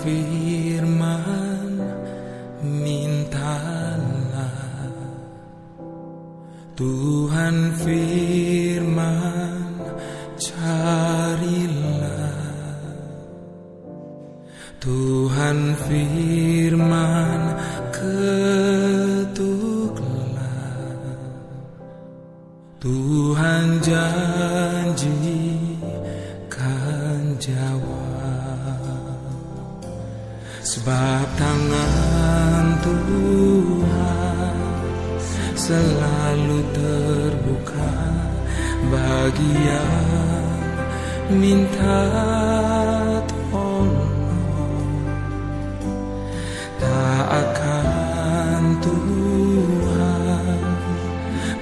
firman, mintalah. Tuhan firman, carilah. Tuhan firman, ketuklah. Tuhan janjikan jawab. Sebab tangan Tuhan selalu terbuka bagi yang minta tolong. Tak akan Tuhan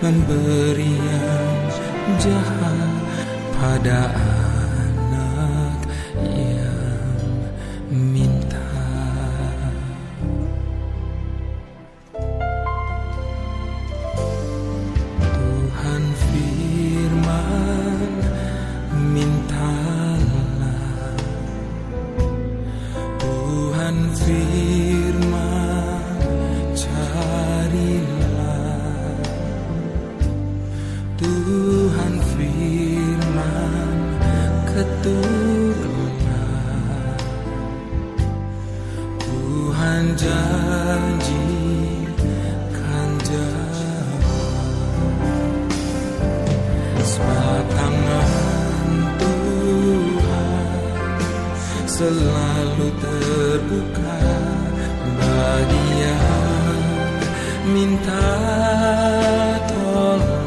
memberi yang jahat pada anak yang minta. Tuhan firman, mintalah. Tuhan firman, carilah. Tuhan firman, ketuklah. Tuhan janjikan jawab. Sebab tangan Tuhan selalu terbuka bagi yang minta tolong.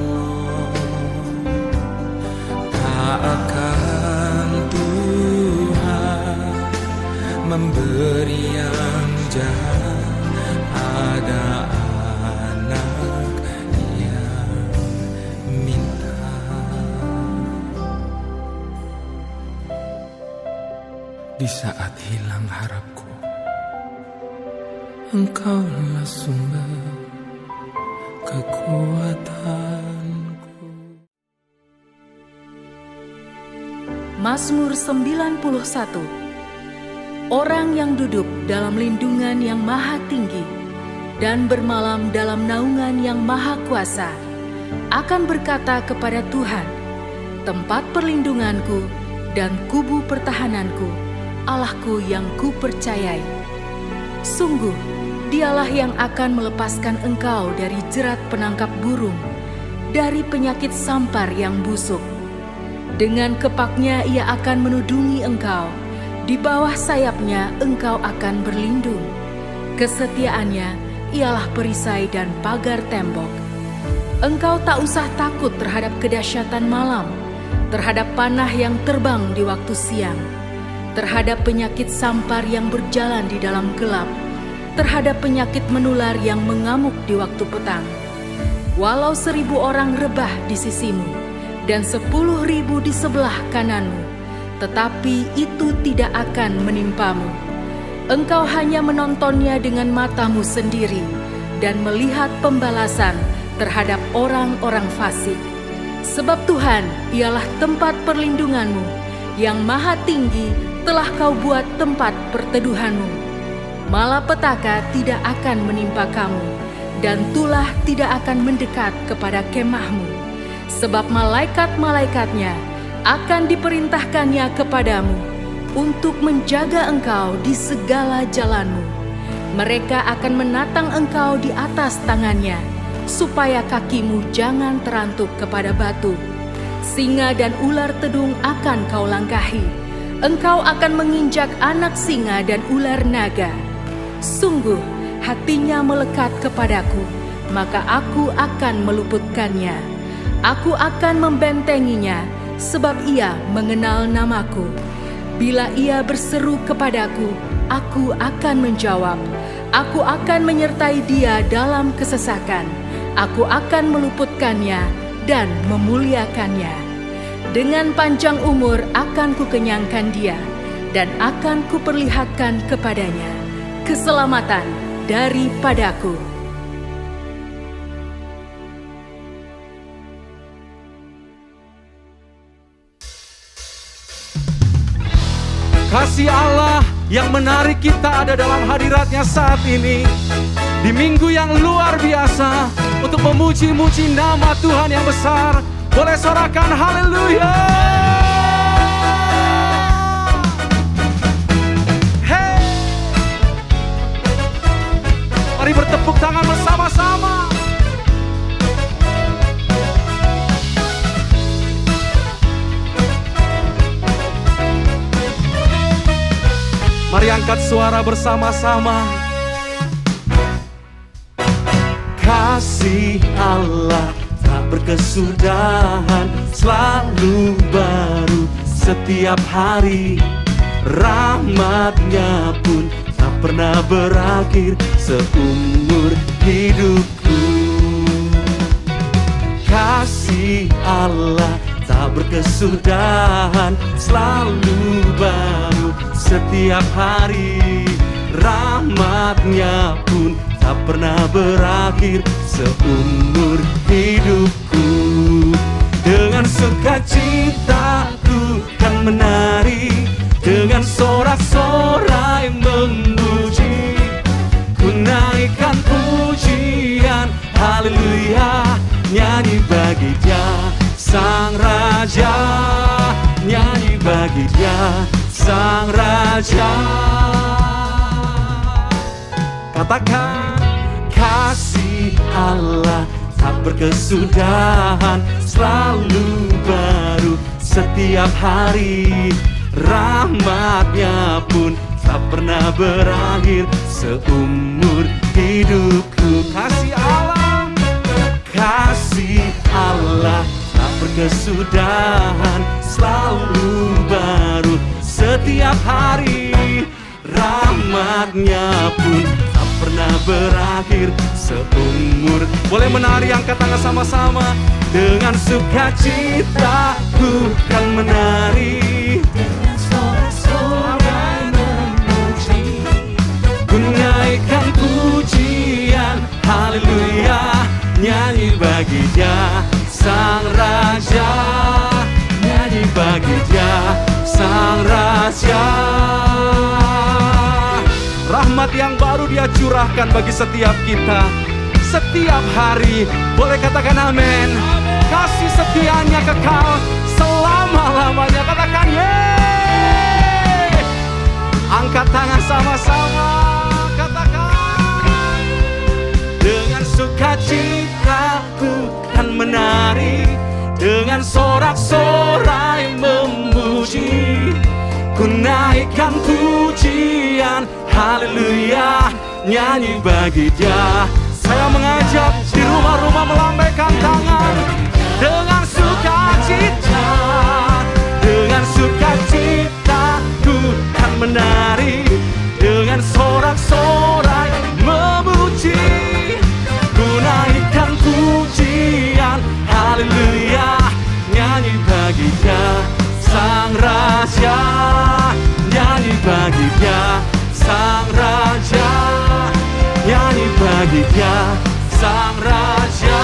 Tak akan Tuhan memberi yang jahat pada anak yang minta. Di saat hilang harapku, Engkaulah sumber kekuatanku. Mazmur 91. Orang yang duduk dalam lindungan yang maha tinggi dan bermalam dalam naungan yang maha kuasa akan berkata kepada Tuhan, tempat perlindunganku dan kubu pertahananku, Allahku yang kupercayai. Sungguh, Dialah yang akan melepaskan engkau dari jerat penangkap burung, dari penyakit sampar yang busuk. Dengan kepaknya Ia akan menudungi engkau, di bawah sayapnya engkau akan berlindung. Kesetiaannya ialah perisai dan pagar tembok. Engkau tak usah takut terhadap kedahsyatan malam, terhadap panah yang terbang di waktu siang, terhadap penyakit sampar yang berjalan di dalam gelap, terhadap penyakit menular yang mengamuk di waktu petang. Walau 1.000 orang rebah di sisimu dan 10.000 di sebelah kananmu, tetapi itu tidak akan menimpamu. Engkau hanya menontonnya dengan matamu sendiri dan melihat pembalasan terhadap orang-orang fasik. Sebab Tuhan ialah tempat perlindunganmu, yang maha tinggi telah kau buat tempat perteduhanmu. Malapetaka tidak akan menimpa kamu, dan tulah tidak akan mendekat kepada kemahmu. Sebab malaikat-malaikatnya akan diperintahkannya kepadamu untuk menjaga engkau di segala jalanmu. Mereka akan menatang engkau di atas tangannya, supaya kakimu jangan terantuk kepada batu. Singa dan ular tedung akan kau langkahi. Engkau akan menginjak anak singa dan ular naga. Sungguh, hatinya melekat kepadaku, maka aku akan meluputkannya. Aku akan membentenginya, sebab ia mengenal namaku. Bila ia berseru kepadaku, aku akan menjawab. Aku akan menyertai dia dalam kesesakan. Aku akan meluputkannya dan memuliakannya. Dengan panjang umur akan kukenyangkan dia, dan akan kuperlihatkan kepadanya keselamatan daripadaku. Kasih Allah yang menarik kita ada dalam hadirat-Nya saat ini. Di minggu yang luar biasa, untuk memuji-muji nama Tuhan yang besar. Boleh sorakan haleluya. Hey, mari bertepuk tangan bersama-sama. Mari angkat suara bersama-sama. Kasih Allah tak berkesudahan, selalu baru setiap hari. Rahmat-Nya pun tak pernah berakhir seumur hidupku. Kasih Allah tak berkesudahan, selalu baru setiap hari. Rahmat-Nya pun tak pernah berakhir seumur hidupku. Dengan sukacitaku kan menari, dengan sorak-sorai memuji. Ku naikkan pujian, haleluya, nyanyi bagi Dia Sang Raja, nyanyi bagi Dia Sang Raja. Katakan, kasih Allah tak berkesudahan, selalu baru setiap hari. Rahmat-Nya pun tak pernah berakhir seumur hidupku. Kasih Allah, kasih Allah tak berkesudahan, selalu baru setiap hari. Rahmat-Nya pun tak pernah berakhir seumur. Boleh menari, angkat tangan sama-sama. Dengan sukacita ku kan menari, dengan sorak-sorai memuji. Ku naikkan pujian, haleluya, nyanyi bagi Dia Sang Raja, nyanyi bagi Dia Sang Raja. Rahmat yang baru Dia curahkan bagi setiap kita setiap hari. Boleh katakan amin. Kasih setia-Nya kekal selama-lamanya. Katakan yeay. Angkat tangan sama-sama. Katakan, dengan sukacita ku kan menari, dengan sorak-sorai memuji. Ku naikkan pujian, haleluya, nyanyi bagi Dia. Saya mengajak di rumah-rumah melambaikan tangan dengan sukacita. Dengan sukacita ku kan menari, dengan sorak-sorai memuji. Ku naikkan pujian, haleluya, nyanyi bagi Dia Sang Raja, nyanyi bagi Dia Sang Raja, nyanyi bagi Dia Sang Raja.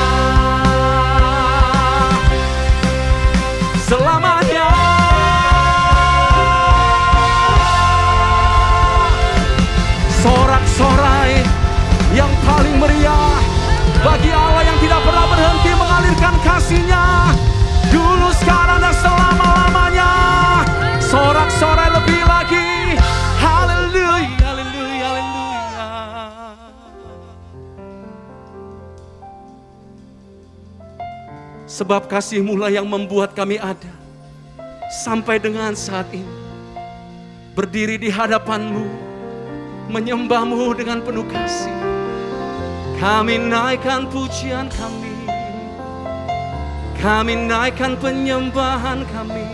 Selamanya. Sorak-sorai yang paling meriah bagi Allah yang tidak pernah berhenti mengalirkan kasih-Nya, dulu, sekarang, dan selama-lamanya. Sorak-sorai lebih lagi, haleluya, haleluya, haleluya. Sebab kasih-Mu lah yang membuat kami ada sampai dengan saat ini, berdiri di hadapan-Mu, menyembah-Mu dengan penuh kasih. Kami naikkan pujian kami naikkan penyembahan kami.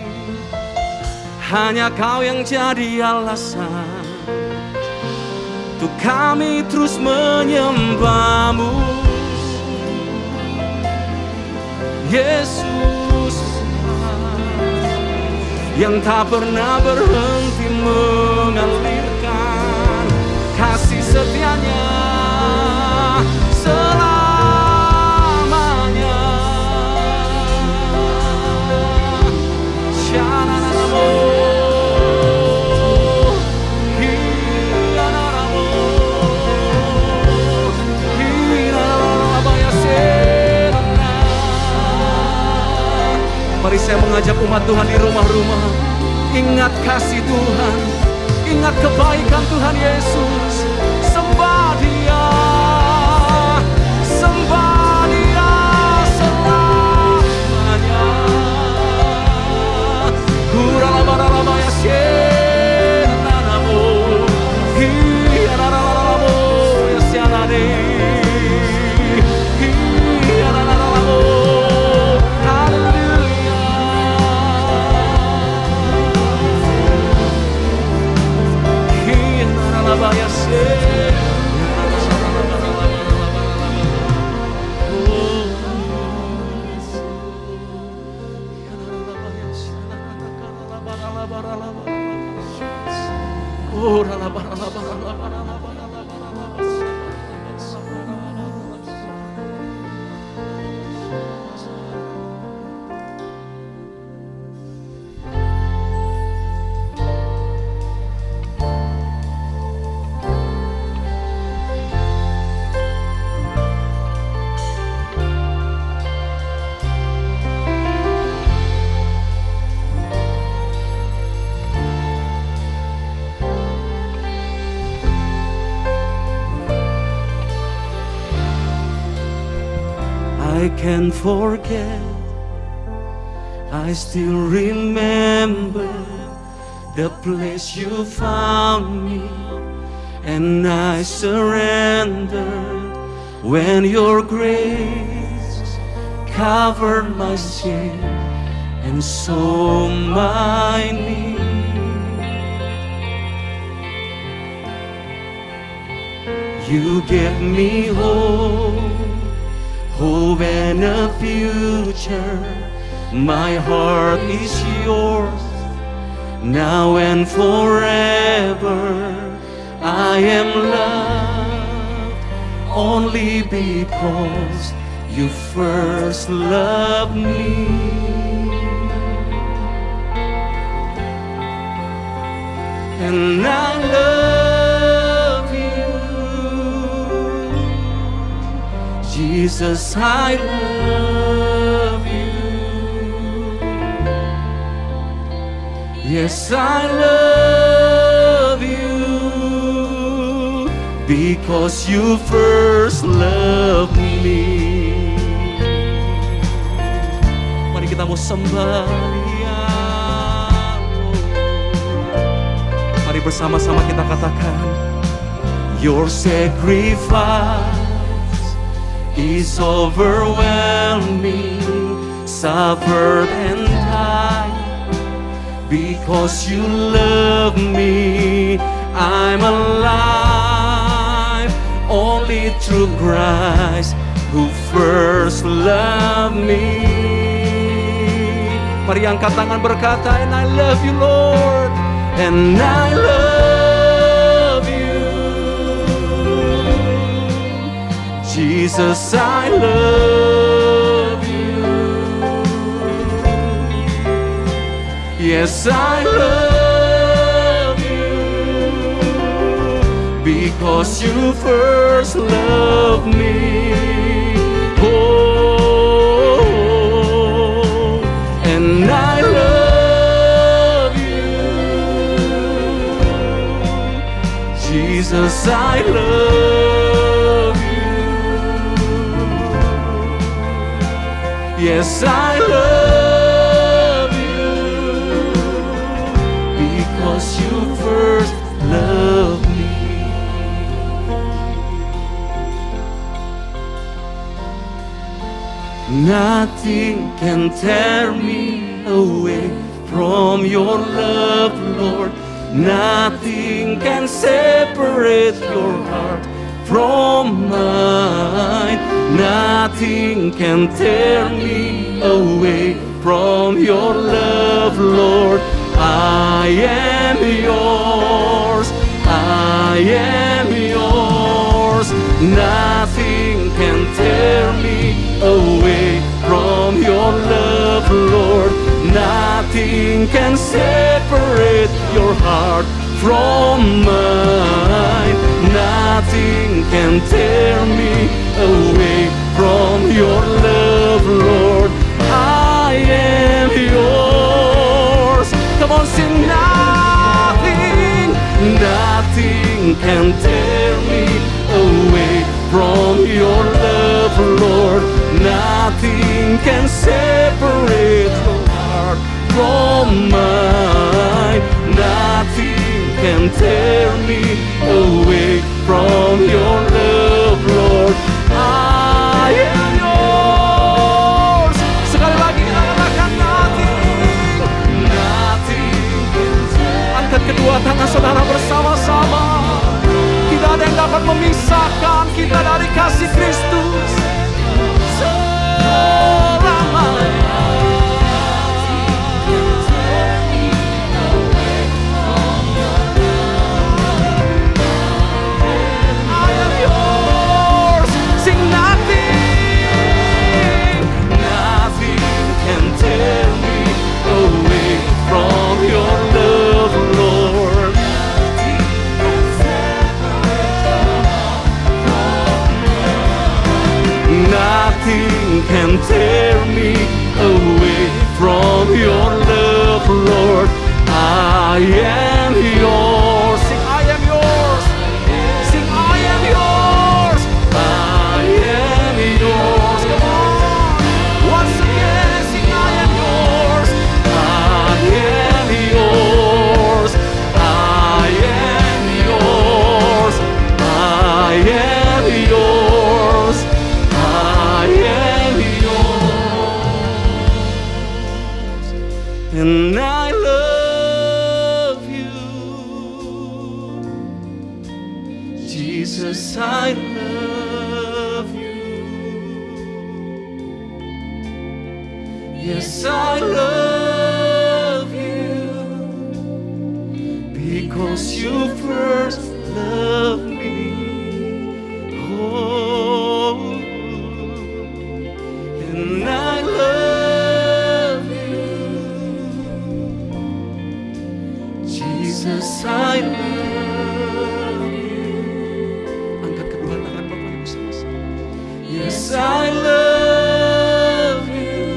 Hanya Kau yang jadi alasan untuk kami terus menyembah-Mu, Yesus, yang tak pernah berhenti mengalirkan kasih setia-Nya selamanya. Mari saya mengajak umat Tuhan di rumah-rumah, ingat kasih Tuhan, ingat kebaikan Tuhan Yesus. Sembah Dia, sembah Dia selamanya. Kuralabaralaba ya sienanamo, hiarararamo ya sianane, hiarararamo. I can't forget, I still remember the place you found me, and I surrendered when your grace covered my sin and saw my need. You gave me hope and a future. My heart is yours now and forever. I am loved only because you first loved me. And I love you, Jesus, I love you. Yes, I love you because you first loved me. Mari kita mau sembah Dia. Mari bersama-sama kita katakan, your sacrifice is overwhelming, suffered and died because you love me. I'm alive only through Christ who first loved me. Mari angkat tangan berkata, and I love you Lord, and I love you Jesus, I love you. Yes, I love you because you first loved me. Oh, and I love you, Jesus, I love you. Yes, I love you because you first loved me. Nothing can tear me away from your love, Lord. Nothing can separate your heart from mine. Nothing can tear me away from your love, Lord. I am yours, I am yours. Nothing can tear me away from your love, Lord. Nothing can separate your heart from mine. Nothing can tear me away from your love, Lord. I am can tear me away from your love, Lord. Nothing can separate your heart from mine. Nothing can tear me away from your love, Lord. I am yours. Sekali lagi kita katakan nothing. Angkat kedua tangan saudara bersama-sama. Tidak ada yang dapat memisahkan kita dari kasih Kristus selamanya. I am yours. Sing nothing. Nothing can tear me away from your love, Lord. Nothing can tear me away from your love, Lord. I am yours. Sing, I am yours. Sing, I am yours. I am yours. Come on. Once again, sing, I am yours. I am yours. I am yours. I am yours. I am yours. And I love you. Jesus, I love you. Yes, I love you. Because you first loved me. Oh, and I love you. Jesus, I love you. Angkat kedua tangan Bapak Ibu sama-sama. Yes, I love you.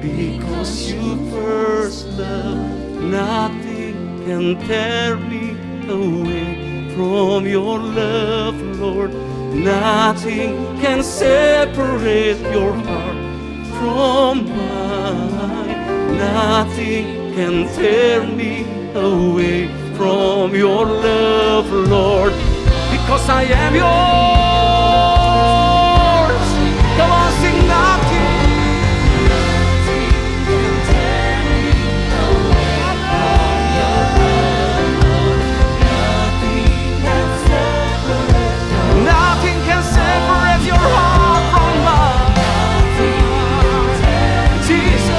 Because you first loved. Nothing can tear me away from your love, Lord. Nothing can separate your heart from mine. Nothing can tear me away from your love, Lord. Because I am yours. Come on, sing nothing. Nothing can separate your heart from mine. Jesus,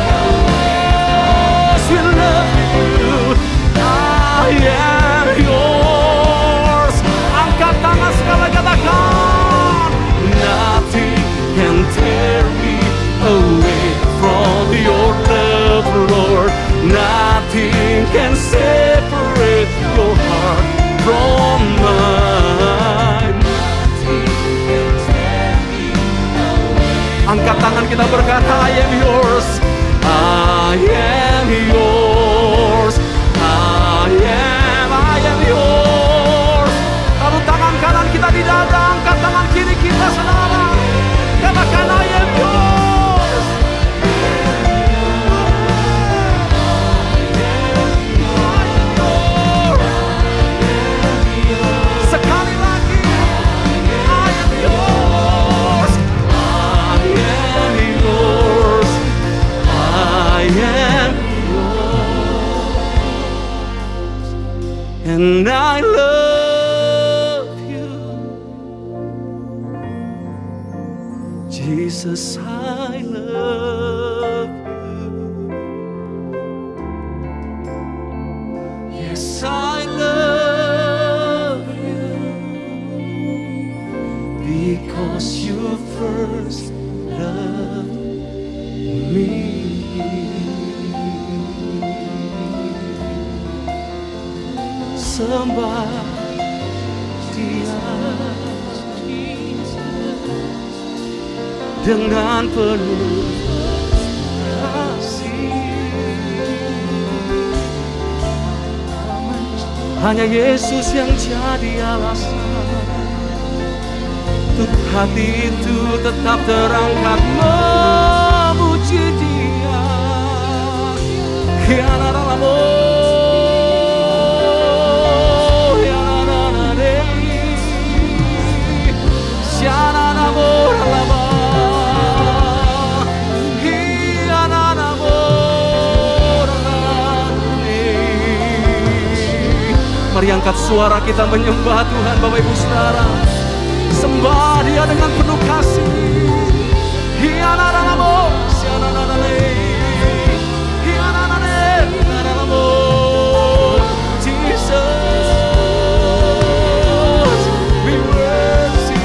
we love you. I am yours. Angkat tangan sekali katakan. Nothing can tear me away from your love, Lord. Nothing can separate your heart from mine. Angkat tangan kita berkata, I am yours. I am yours. I am yours. Taruh tangan kanan kita di dada, angkat tangan kiri kita saudara. Katakan, I am yours. Sekali lagi, I am yours. I am yours. I am yours. And I love you. Jesus, I love you. Yes, I love you. Because you first loved me. Sembah Dia dengan penuh kasih. Hanya Yesus yang jadi alasan untuk hati itu tetap terangkat memuji Dia. Mari angkat suara kita menyembah Tuhan, Bapak Ibu Saudara. Sembah Dia dengan penuh kasih. Jesus, we worship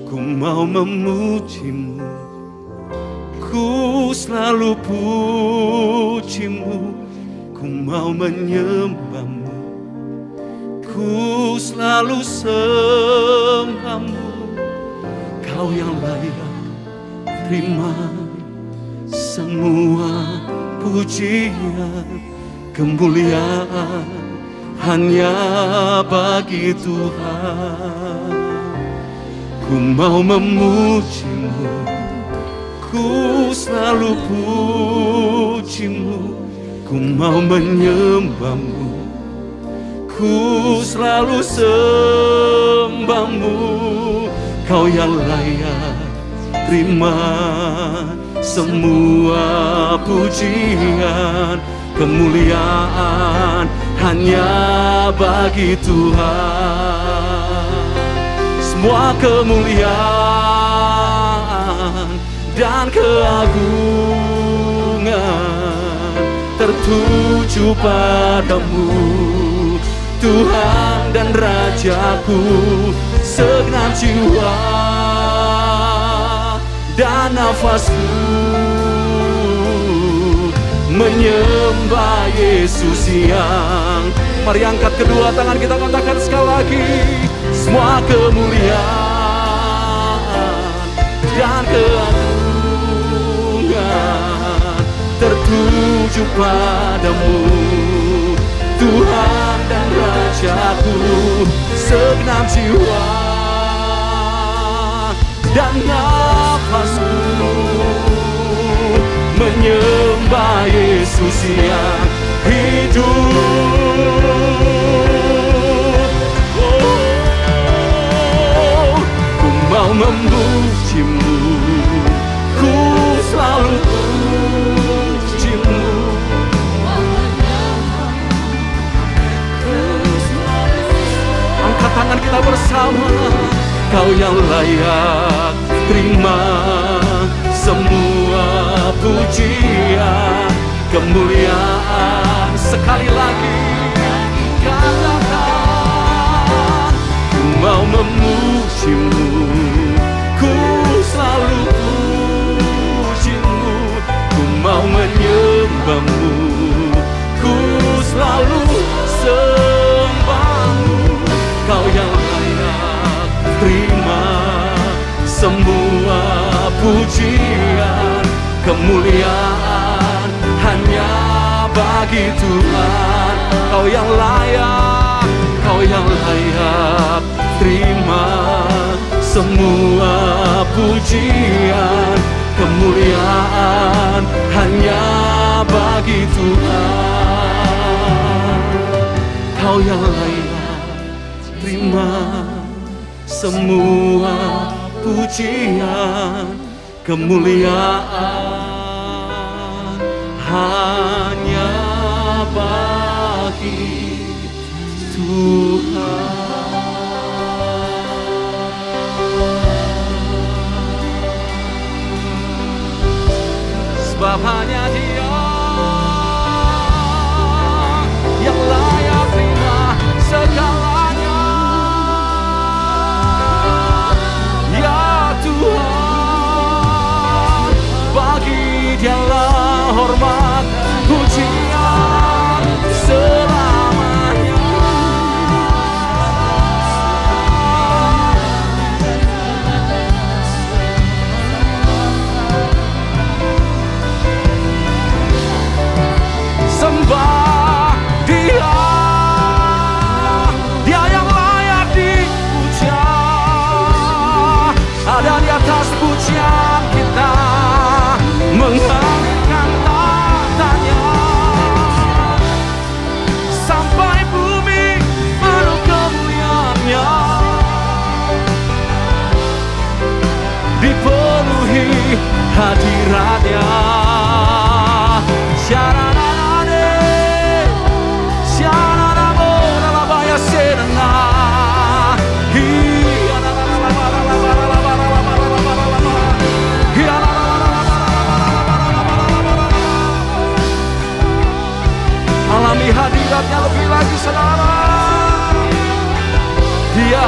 Ku mau memujimu, ku selalu pujimu. Ku mau menyembahmu, ku selalu sembahmu. Kau yang layak terima semua pujian, kemuliaan hanya bagi Tuhan. Ku mau memujimu, ku selalu pujimu. Ku mau menyembahmu, ku selalu sembahmu. Kau yang layak terima semua pujian, kemuliaan hanya bagi Tuhan. Semua kemuliaan dan keagungan tertuju padamu, Tuhan dan Rajaku. Segenap jiwa dan nafasku menyembah Yesus yang. Mari angkat kedua tangan kita, katakan sekali lagi. Semua kemuliaan dan keagungan tertuju padamu, Tuhan dan Rajaku. Segenap jiwa dan nafasku menyembah Yesus yang hidup. Oh, ku mau memujimu, ku selalu pujimu. Angkat tangan kita bersama. Kau yang layak terima semua pujian, kemuliaan. Sekali lagi katakan, ku mau memujimu, ku selalu pujimu. Ku mau menyembahmu, ku selalu sembahmu. Kau yang layak terima semua pujian, kemuliaan hanya bagi Tuhan. Kau yang layak, kau yang layak terima semua pujian, kemuliaan hanya bagi Tuhan. Kau yang layak terima semua pujian, kemuliaan hanya bagi Tuhan. Sebab hanya Dia yang layak terima segalanya.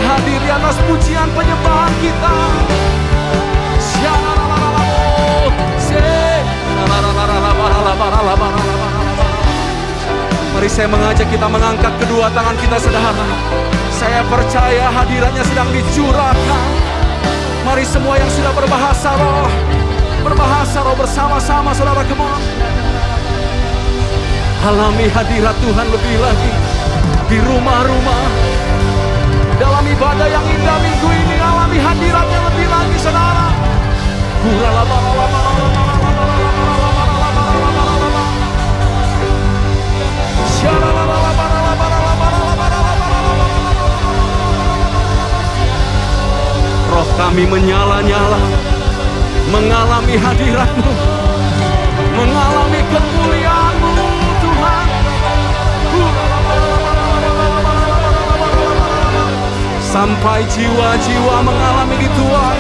hadir di atas pujian penyembahan kita. Mari saya mengajak kita mengangkat kedua tangan kita, saudara. Saya percaya hadirannya sedang dicurahkan. Mari semua yang sudah berbahasa roh bersama-sama, saudara. Come on. Alami hadirat Tuhan lebih lagi di rumah-rumah. Dalam ibadah yang indah minggu ini, alami hadiratnya lebih lagi, saudara. Roh kami menyala-nyala, mengalami hadirat-Mu, mengalami kemuliaan-Mu, Tuhan. Sampai jiwa-jiwa mengalami dituai,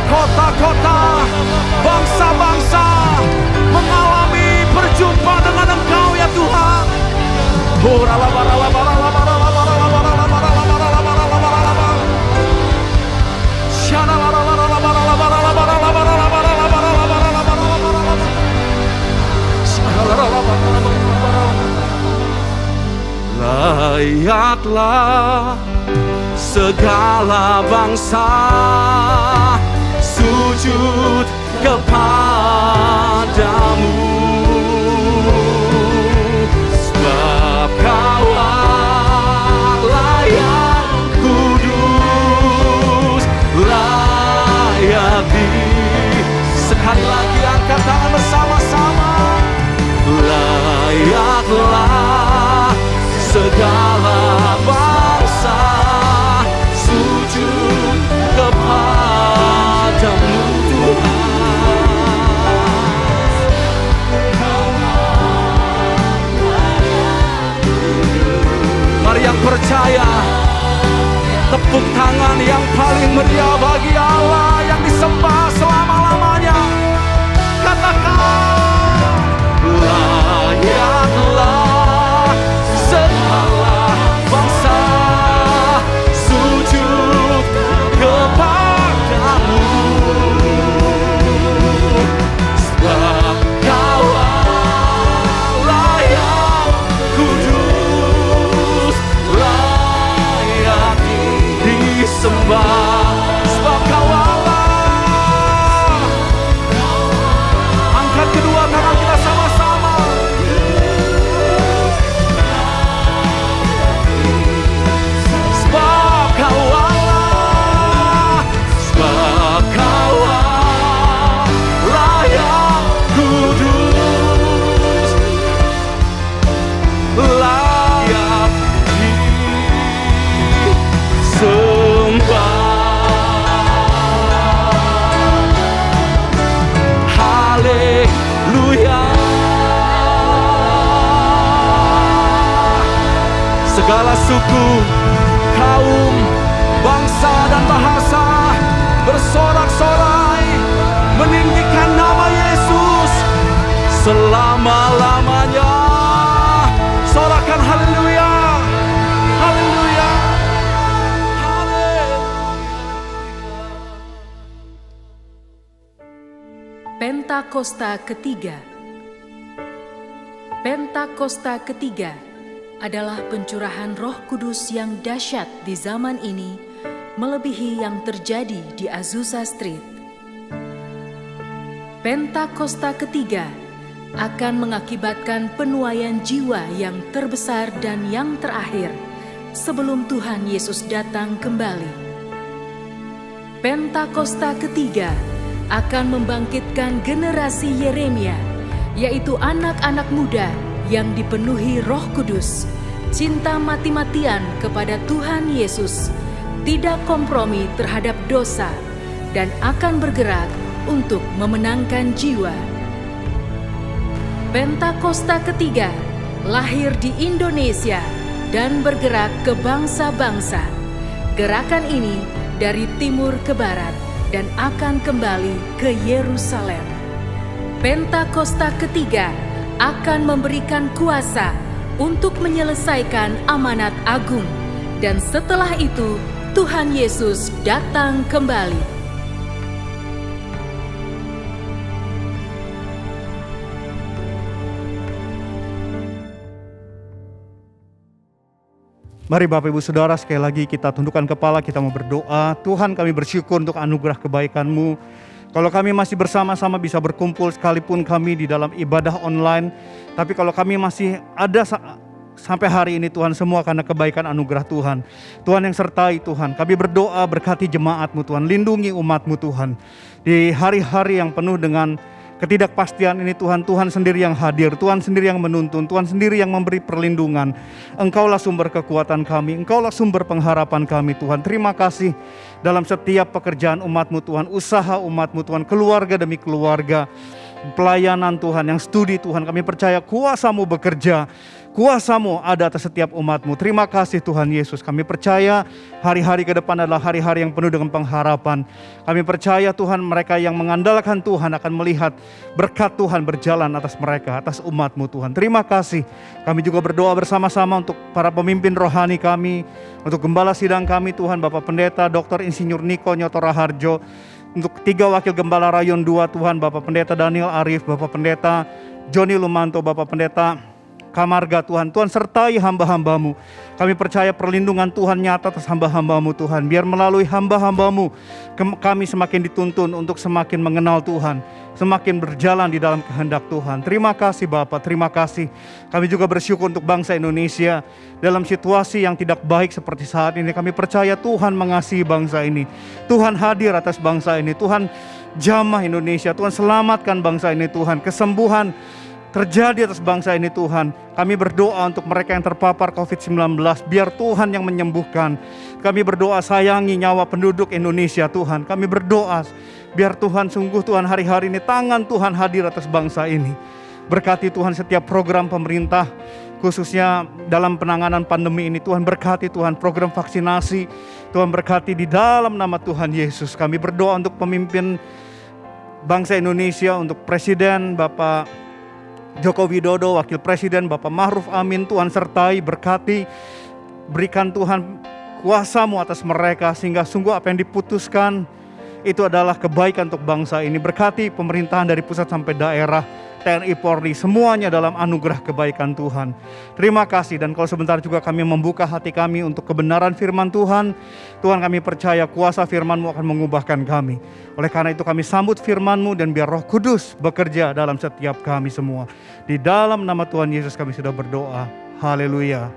kota-kota, bangsa-bangsa mengalami berjumpa dengan Engkau ya Tuhan. Layaklah segala bangsa sujud kepadamu, sebab Kau layak kudus, layak di. Sekali lagi angkat tangan bersama-sama. Layaklah segala bangsa sujud kepadamu, Tuhan. Mari yang percaya, tepuk tangan yang paling meriah bagi Allah yang disembah selama-lamanya. Katakan, layaklah segala bangsa sujud kepadamu, sebab Kau layak kudus, layak disembah, sebab Kau Allah. Angkat kedua tangan kita sama-sama. Sebab Kau Allah, sebab Kau Allah, layak kudus, layak disembah. Haleluya. Segala suku, kaum, bangsa dan bahasa bersorak-sorai meninggikan nama Yesus selama-lamanya. Sorakan haleluya, haleluya, haleluya. Pentakosta ketiga. Pentakosta ketiga adalah pencurahan Roh Kudus yang dahsyat di zaman ini, melebihi yang terjadi di Azusa Street. Pentakosta ketiga akan mengakibatkan penuaian jiwa yang terbesar dan yang terakhir sebelum Tuhan Yesus datang kembali. Pentakosta ketiga akan membangkitkan generasi Yeremia, yaitu anak-anak muda yang dipenuhi Roh Kudus, cinta mati-matian kepada Tuhan Yesus, tidak kompromi terhadap dosa, dan akan bergerak untuk memenangkan jiwa. Pentakosta ketiga lahir di Indonesia dan bergerak ke bangsa-bangsa. Gerakan ini dari timur ke barat dan akan kembali ke Yerusalem. Pentakosta ketiga akan memberikan kuasa untuk menyelesaikan amanat agung, dan setelah itu Tuhan Yesus datang kembali. Mari Bapak Ibu Saudara, sekali lagi kita tundukkan kepala, kita mau berdoa. Tuhan, kami bersyukur untuk anugerah kebaikan-Mu. Kalau kami masih bersama-sama bisa berkumpul sekalipun kami di dalam ibadah online, tapi kalau kami masih ada sampai hari ini Tuhan, semua karena kebaikan anugerah Tuhan. Tuhan yang sertai Tuhan, kami berdoa berkati jemaat-Mu Tuhan, lindungi umat-Mu Tuhan. Di hari-hari yang penuh dengan ketidakpastian ini Tuhan, Tuhan sendiri yang hadir, Tuhan sendiri yang menuntun, Tuhan sendiri yang memberi perlindungan. Engkaulah sumber kekuatan kami, Engkaulah sumber pengharapan kami Tuhan. Terima kasih dalam setiap pekerjaan umat-Mu Tuhan, usaha umat-Mu Tuhan, keluarga demi keluarga, pelayanan Tuhan, yang studi Tuhan. Kami percaya kuasa-Mu bekerja, kuasa-Mu ada atas setiap umat-Mu. Terima kasih Tuhan Yesus. Kami percaya hari-hari ke depan adalah hari-hari yang penuh dengan pengharapan. Kami percaya Tuhan, mereka yang mengandalkan Tuhan akan melihat berkat Tuhan berjalan atas mereka, atas umat-Mu Tuhan. Terima kasih. Kami juga berdoa bersama-sama untuk para pemimpin rohani kami, untuk gembala sidang kami Tuhan, Bapak Pendeta Dr. Insinyur Niko Nyoto Raharjo, untuk 3 wakil gembala rayon 2 Tuhan, Bapak Pendeta Daniel Arif, Bapak Pendeta Joni Lumanto, Bapak Pendeta Kamarga Tuhan. Tuhan sertai hamba-hamba-Mu. Kami percaya perlindungan Tuhan nyata atas hamba-hamba-Mu Tuhan. Biar melalui hamba-hamba-Mu kami semakin dituntun untuk semakin mengenal Tuhan, semakin berjalan di dalam kehendak Tuhan. Terima kasih Bapa, terima kasih. Kami juga bersyukur untuk bangsa Indonesia dalam situasi yang tidak baik seperti saat ini. Kami percaya Tuhan mengasihi bangsa ini. Tuhan hadir atas bangsa ini. Tuhan jamah Indonesia. Tuhan selamatkan bangsa ini Tuhan. Kesembuhan terjadi atas bangsa ini Tuhan. Kami berdoa untuk mereka yang terpapar COVID-19, biar Tuhan yang menyembuhkan. Kami berdoa sayangi nyawa penduduk Indonesia Tuhan. Kami berdoa biar Tuhan, sungguh Tuhan, hari-hari ini tangan Tuhan hadir atas bangsa ini. Berkati Tuhan setiap program pemerintah, khususnya dalam penanganan pandemi ini. Tuhan berkati Tuhan program vaksinasi. Tuhan berkati di dalam nama Tuhan Yesus. Kami berdoa untuk pemimpin bangsa Indonesia, untuk Presiden Bapak Joko Widodo, Wakil Presiden Bapak Ma'ruf Amin. Tuhan sertai, berkati, berikan Tuhan kuasa-Mu atas mereka, sehingga sungguh apa yang diputuskan itu adalah kebaikan untuk bangsa ini. Berkati pemerintahan dari pusat sampai daerah, TNI Polri, semuanya dalam anugerah kebaikan Tuhan. Terima kasih. Dan kalau sebentar juga kami membuka hati kami untuk kebenaran firman Tuhan. Tuhan, kami percaya kuasa firman-Mu akan mengubahkan kami. Oleh karena itu kami sambut firman-Mu, dan biar Roh Kudus bekerja dalam setiap kami semua. Di dalam nama Tuhan Yesus kami sudah berdoa. Haleluya.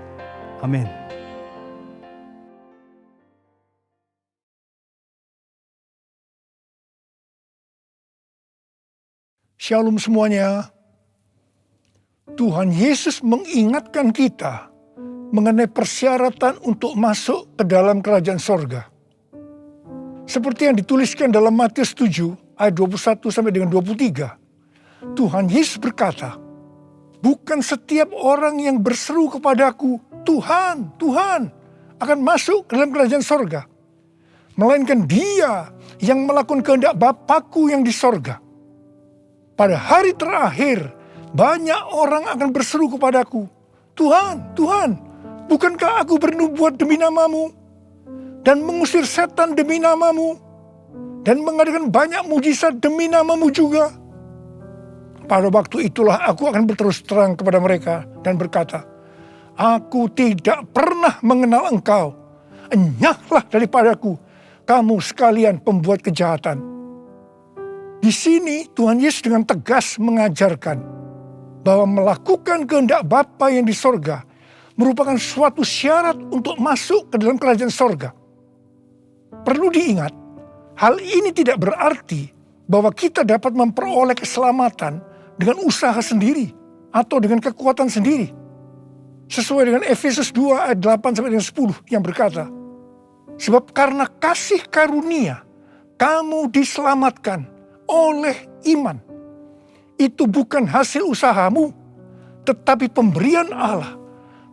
Amin. Shalom semuanya. Tuhan Yesus mengingatkan kita mengenai persyaratan untuk masuk ke dalam kerajaan sorga. Seperti yang dituliskan dalam Matius 7 ayat 21 sampai dengan 23. Tuhan Yesus berkata, bukan setiap orang yang berseru kepadaku, Tuhan, Tuhan, akan masuk ke dalam kerajaan sorga. Melainkan dia yang melakukan kehendak Bapa-Ku yang di sorga. Pada hari terakhir, banyak orang akan berseru kepadaku, Tuhan, Tuhan, bukankah aku bernubuat demi nama-Mu, dan mengusir setan demi nama-Mu, dan mengadakan banyak mujizat demi nama-Mu juga? Pada waktu itulah aku akan berterus terang kepada mereka dan berkata, aku tidak pernah mengenal engkau, enyahlah daripadaku, kamu sekalian pembuat kejahatan. Di sini Tuhan Yesus dengan tegas mengajarkan bahwa melakukan kehendak Bapa yang di sorga merupakan suatu syarat untuk masuk ke dalam kerajaan sorga. Perlu diingat, hal ini tidak berarti bahwa kita dapat memperoleh keselamatan dengan usaha sendiri atau dengan kekuatan sendiri. Sesuai dengan Efesus 2 ayat 8 sampai dengan 10 yang berkata, sebab karena kasih karunia kamu diselamatkan oleh iman. Itu bukan hasil usahamu, tetapi pemberian Allah.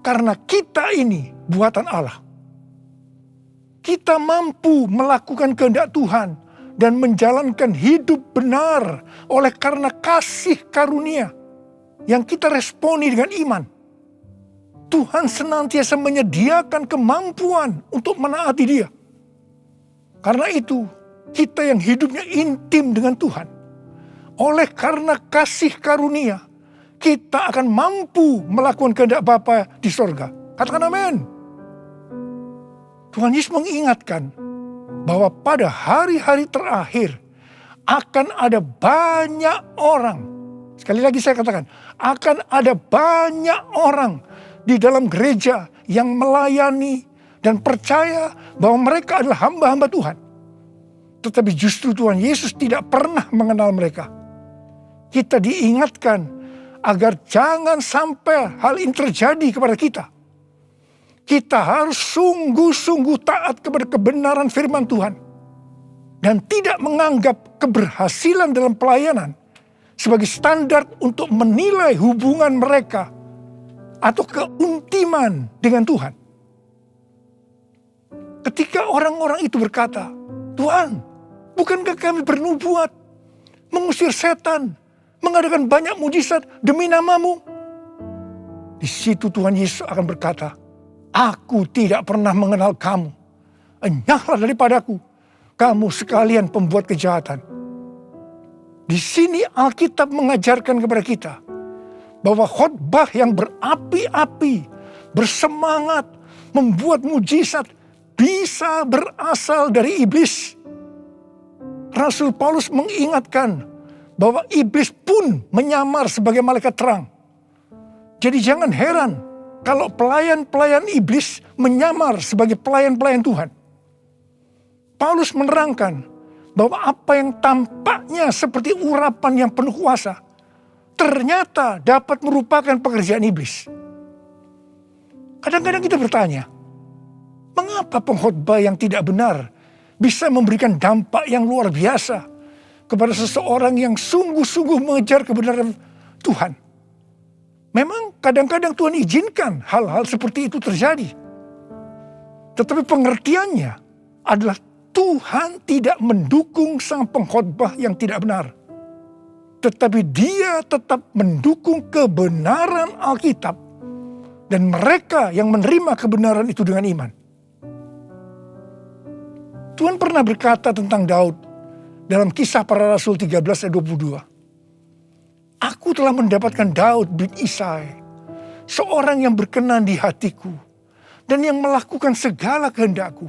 Karena kita ini buatan Allah. Kita mampu melakukan kehendak Tuhan dan menjalankan hidup benar oleh karena kasih karunia yang kita responi dengan iman. Tuhan senantiasa menyediakan kemampuan untuk menaati Dia. Karena itu, kita yang hidupnya intim dengan Tuhan, oleh karena kasih karunia, kita akan mampu melakukan kehendak Bapa di sorga. Katakan amin. Tuhan Yesus mengingatkan bahwa pada hari-hari terakhir akan ada banyak orang. Sekali lagi saya katakan, akan ada banyak orang di dalam gereja yang melayani dan percaya bahwa mereka adalah hamba-hamba Tuhan. Tetapi justru Tuhan Yesus tidak pernah mengenal mereka. Kita diingatkan agar jangan sampai hal ini terjadi kepada kita. Kita harus sungguh-sungguh taat kepada kebenaran firman Tuhan. Dan tidak menganggap keberhasilan dalam pelayanan sebagai standar untuk menilai hubungan mereka atau keuntiman dengan Tuhan. Ketika orang-orang itu berkata, Tuhan, bukankah kami bernubuat, mengusir setan, mengadakan banyak mujizat demi nama-Mu? Di situ Tuhan Yesus akan berkata, Aku tidak pernah mengenal kamu. Enyahlah daripadaku, kamu sekalian pembuat kejahatan. Di sini Alkitab mengajarkan kepada kita bahwa khotbah yang berapi-api, bersemangat, membuat mujizat bisa berasal dari iblis. Rasul Paulus mengingatkan bahwa iblis pun menyamar sebagai malaikat terang. Jadi jangan heran kalau pelayan-pelayan iblis menyamar sebagai pelayan-pelayan Tuhan. Paulus menerangkan bahwa apa yang tampaknya seperti urapan yang penuh kuasa, ternyata dapat merupakan pekerjaan iblis. Kadang-kadang kita bertanya, mengapa pengkhotbah yang tidak benar bisa memberikan dampak yang luar biasa kepada seseorang yang sungguh-sungguh mengejar kebenaran Tuhan? Memang kadang-kadang Tuhan izinkan hal-hal seperti itu terjadi. Tetapi pengertiannya adalah Tuhan tidak mendukung sang pengkhotbah yang tidak benar. Tetapi Dia tetap mendukung kebenaran Alkitab dan mereka yang menerima kebenaran itu dengan iman. Tuhan pernah berkata tentang Daud dalam Kisah Para Rasul 13 ayat 22. Aku telah mendapatkan Daud bin Isai, seorang yang berkenan di hatiku dan yang melakukan segala kehendakku.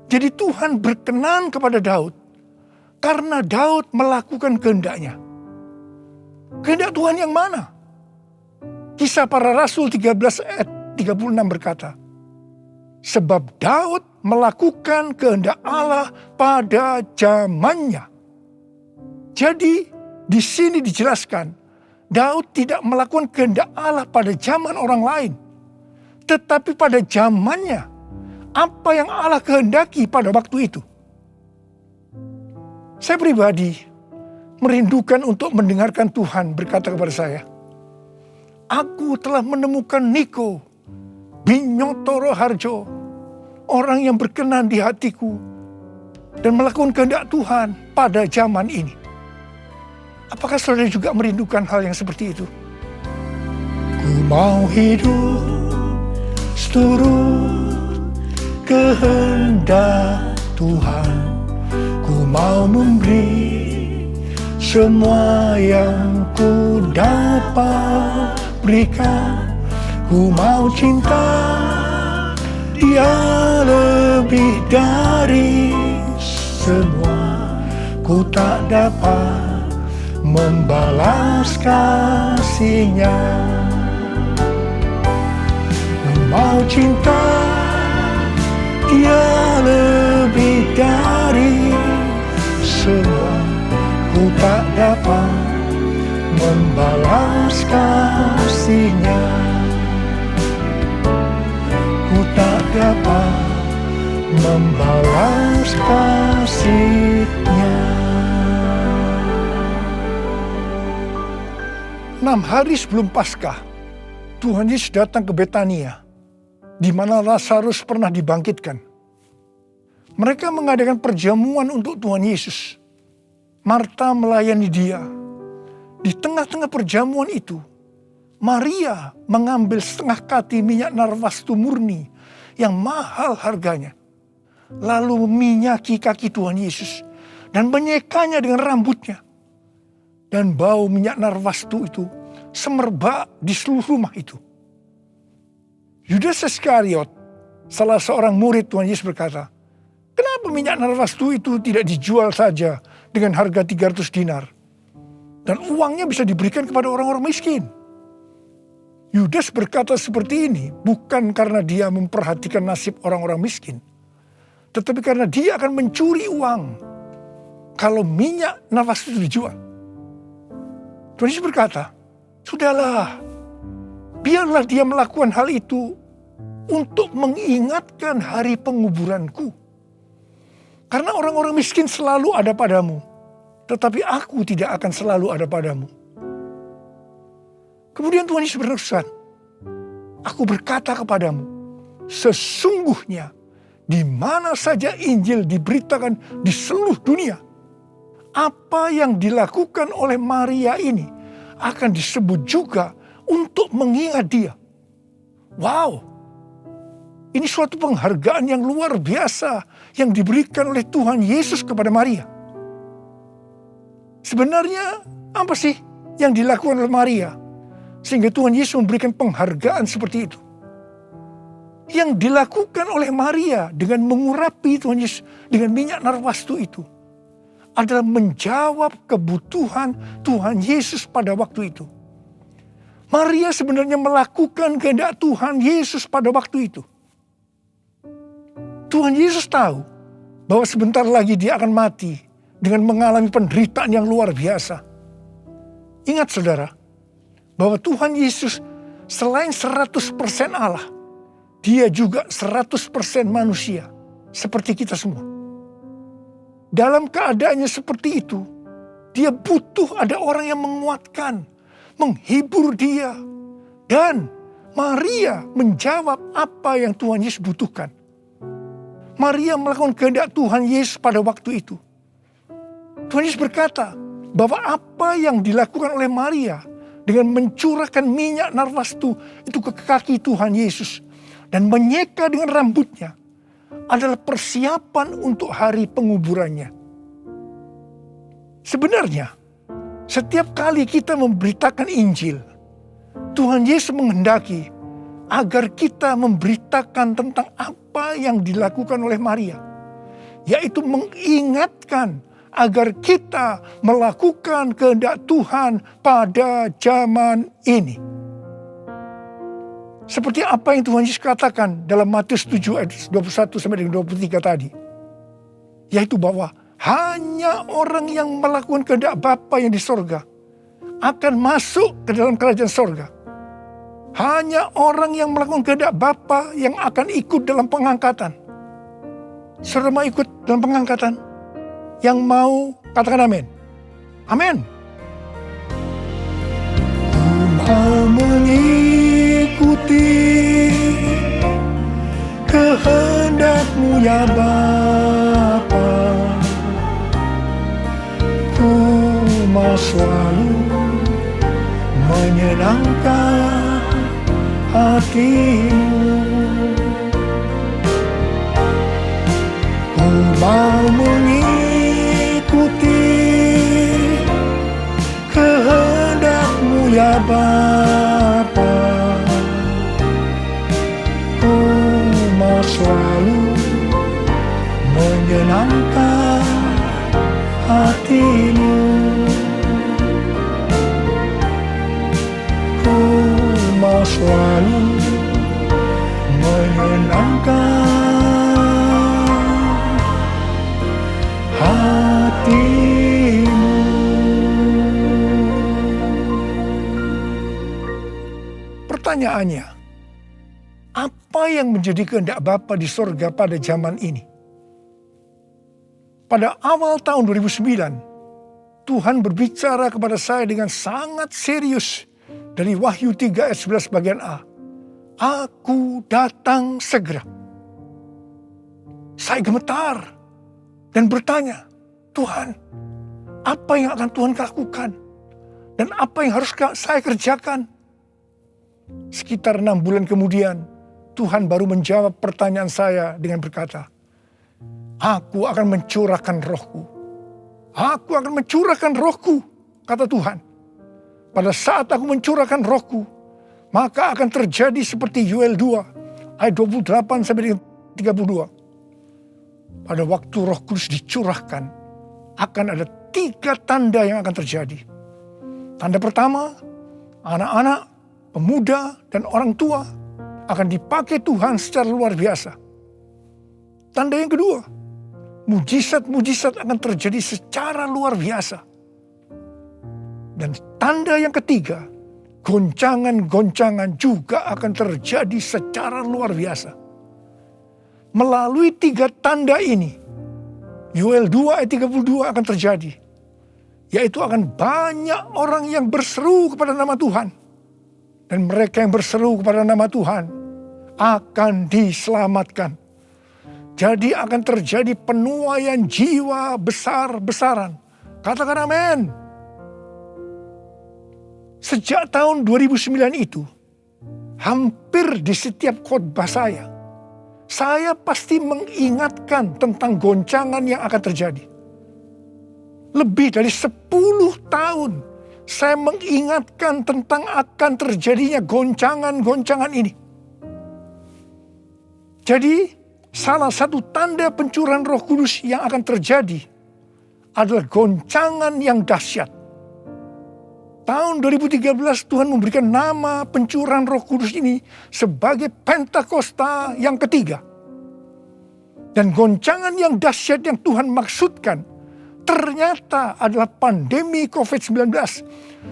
Jadi Tuhan berkenan kepada Daud karena Daud melakukan kehendaknya. Kehendak Tuhan yang mana? Kisah Para Rasul 13 ayat 36 berkata, sebab Daud melakukan kehendak Allah pada zamannya. Jadi di sini dijelaskan, Daud tidak melakukan kehendak Allah pada zaman orang lain, tetapi pada zamannya, apa yang Allah kehendaki pada waktu itu. Saya pribadi merindukan untuk mendengarkan Tuhan berkata kepada saya, aku telah menemukan Niko Binyotoro Harjo, orang yang berkenan di hatiku dan melakukan kehendak Tuhan pada zaman ini. Apakah saudara juga merindukan hal yang seperti itu? Ku mau hidup seturut kehendak Tuhan. Ku mau memberi semua yang ku dapat berikan. Ku mau cinta Dia lebih dari semua. Ku tak dapat membalas kasih-Nya. Ku mau cinta Dia lebih dari semua. Ku tak dapat membalas kasih-Nya. Ku tak dapat membalas kasih-Nya. 6 hari sebelum Paskah, Tuhan Yesus datang ke Betania, di mana Lazarus pernah dibangkitkan. Mereka mengadakan perjamuan untuk Tuhan Yesus. Marta melayani Dia. Di tengah-tengah perjamuan itu, Maria mengambil setengah kati minyak narwastu murni yang mahal harganya. lalu meminyaki kaki Tuhan Yesus dan menyekanya dengan rambutnya. Dan bau minyak narwastu itu semerbak di seluruh rumah itu. Yudas Iskariot, salah seorang murid Tuhan Yesus berkata, "Kenapa minyak narwastu itu tidak dijual saja dengan harga 300 dinar? Dan uangnya bisa diberikan kepada orang-orang miskin." Yudas berkata seperti ini bukan karena dia memperhatikan nasib orang-orang miskin, tetapi karena dia akan mencuri uang kalau minyak narwastu itu dijual. Tuhan Yesus berkata, "Sudahlah, biarlah dia melakukan hal itu untuk mengingatkan hari penguburanku. Karena orang-orang miskin selalu ada padamu, tetapi aku tidak akan selalu ada padamu." Kemudian Tuhan Yesus berpesan, "Aku berkata kepadamu, sesungguhnya di mana saja Injil diberitakan di seluruh dunia, apa yang dilakukan oleh Maria ini akan disebut juga untuk mengingat dia." Wow, ini suatu penghargaan yang luar biasa yang diberikan oleh Tuhan Yesus kepada Maria. Sebenarnya apa sih yang dilakukan oleh Maria sehingga Tuhan Yesus memberikan penghargaan seperti itu? Yang dilakukan oleh Maria dengan mengurapi Tuhan Yesus dengan minyak narwastu itu adalah menjawab kebutuhan Tuhan Yesus pada waktu itu. Maria sebenarnya melakukan kehendak Tuhan Yesus pada waktu itu. Tuhan Yesus tahu bahwa sebentar lagi dia akan mati dengan mengalami penderitaan yang luar biasa. Ingat saudara, bahwa Tuhan Yesus selain 100% Allah, dia juga 100% manusia seperti kita semua. Dalam keadaannya seperti itu, dia butuh ada orang yang menguatkan, menghibur dia. Dan Maria menjawab apa yang Tuhan Yesus butuhkan. Maria melakukan kehendak Tuhan Yesus pada waktu itu. Tuhan Yesus berkata bahwa apa yang dilakukan oleh Maria dengan mencurahkan minyak narwastu itu ke kaki Tuhan Yesus dan menyeka dengan rambutnya adalah persiapan untuk hari penguburannya. Sebenarnya, setiap kali kita memberitakan Injil, Tuhan Yesus menghendaki agar kita memberitakan tentang apa yang dilakukan oleh Maria, yaitu mengingatkan agar kita melakukan kehendak Tuhan pada zaman ini. Seperti apa yang Tuhan Yesus katakan dalam Matius 7 ayat 21 sampai dengan 23 tadi. Yaitu bahwa hanya orang yang melakukan kehendak Bapa yang di sorga akan masuk ke dalam kerajaan sorga. Hanya orang yang melakukan kehendak Bapa yang akan ikut dalam pengangkatan. Saudara mau ikut dalam pengangkatan? Yang mau katakan amin. Amin. Mau mengikuti kehendak-Mu ya Bapa. Ku mau selalu menyenangkan hati-Mu. Ku mau mengikuti kehendak-Mu ya Bapa. Ku mau selalu menyenangkan hati-Mu. Ku mau selalu menyenangkan hati-Mu. Pertanyaannya, apa yang menjadi kehendak Bapa di sorga pada zaman ini? Pada awal tahun 2009, Tuhan berbicara kepada saya dengan sangat serius dari Wahyu 3 ayat 11 bagian A. Aku datang segera. Saya gemetar dan bertanya, Tuhan, apa yang akan Tuhan lakukan? Dan apa yang harus saya kerjakan? Sekitar 6 bulan kemudian, Tuhan baru menjawab pertanyaan saya dengan berkata, Aku akan mencurahkan rohku. Aku akan mencurahkan rohku, kata Tuhan. Pada saat aku mencurahkan rohku, maka akan terjadi seperti Yoel 2, ayat 28 sampai 32. Pada waktu Roh Kudus dicurahkan, akan ada 3 tanda yang akan terjadi. Tanda pertama, anak-anak, pemuda, dan orang tua akan dipakai Tuhan secara luar biasa. Tanda yang kedua, mujizat-mujizat akan terjadi secara luar biasa. Dan tanda yang ketiga, goncangan-goncangan juga akan terjadi secara luar biasa. Melalui 3 tanda ini, Yoel 2 ayat 32 akan terjadi. Yaitu akan banyak orang yang berseru kepada nama Tuhan. Dan mereka yang berseru kepada nama Tuhan akan diselamatkan. Jadi akan terjadi penuaian jiwa besar-besaran. Katakan amin. Sejak tahun 2009 itu, hampir di setiap khotbah saya pasti mengingatkan tentang goncangan yang akan terjadi. Lebih dari 10 tahun saya mengingatkan tentang akan terjadinya goncangan-goncangan ini. Jadi salah satu tanda pencurahan Roh Kudus yang akan terjadi adalah goncangan yang dahsyat. Tahun 2013 Tuhan memberikan nama pencurahan Roh Kudus ini sebagai Pentakosta yang ketiga. Dan goncangan yang dahsyat yang Tuhan maksudkan ternyata adalah pandemi COVID-19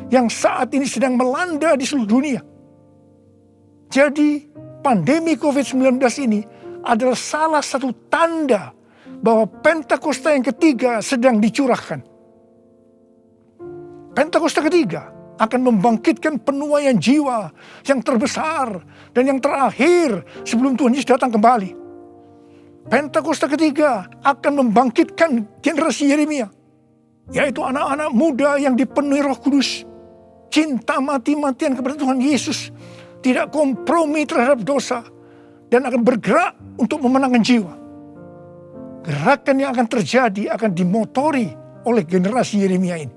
yang saat ini sedang melanda di seluruh dunia. Jadi pandemi COVID-19 ini adalah salah satu tanda bahwa Pentakosta yang ketiga sedang dicurahkan. Pentakosta ketiga akan membangkitkan penuaian jiwa yang terbesar dan yang terakhir sebelum Tuhan Yesus datang kembali. Pentakosta ketiga akan membangkitkan generasi Yeremia, yaitu anak-anak muda yang dipenuhi Roh Kudus, cinta mati-matian kepada Tuhan Yesus, tidak kompromi terhadap dosa, dan akan bergerak untuk memenangkan jiwa. Gerakan yang akan terjadi akan dimotori oleh generasi Yeremia ini.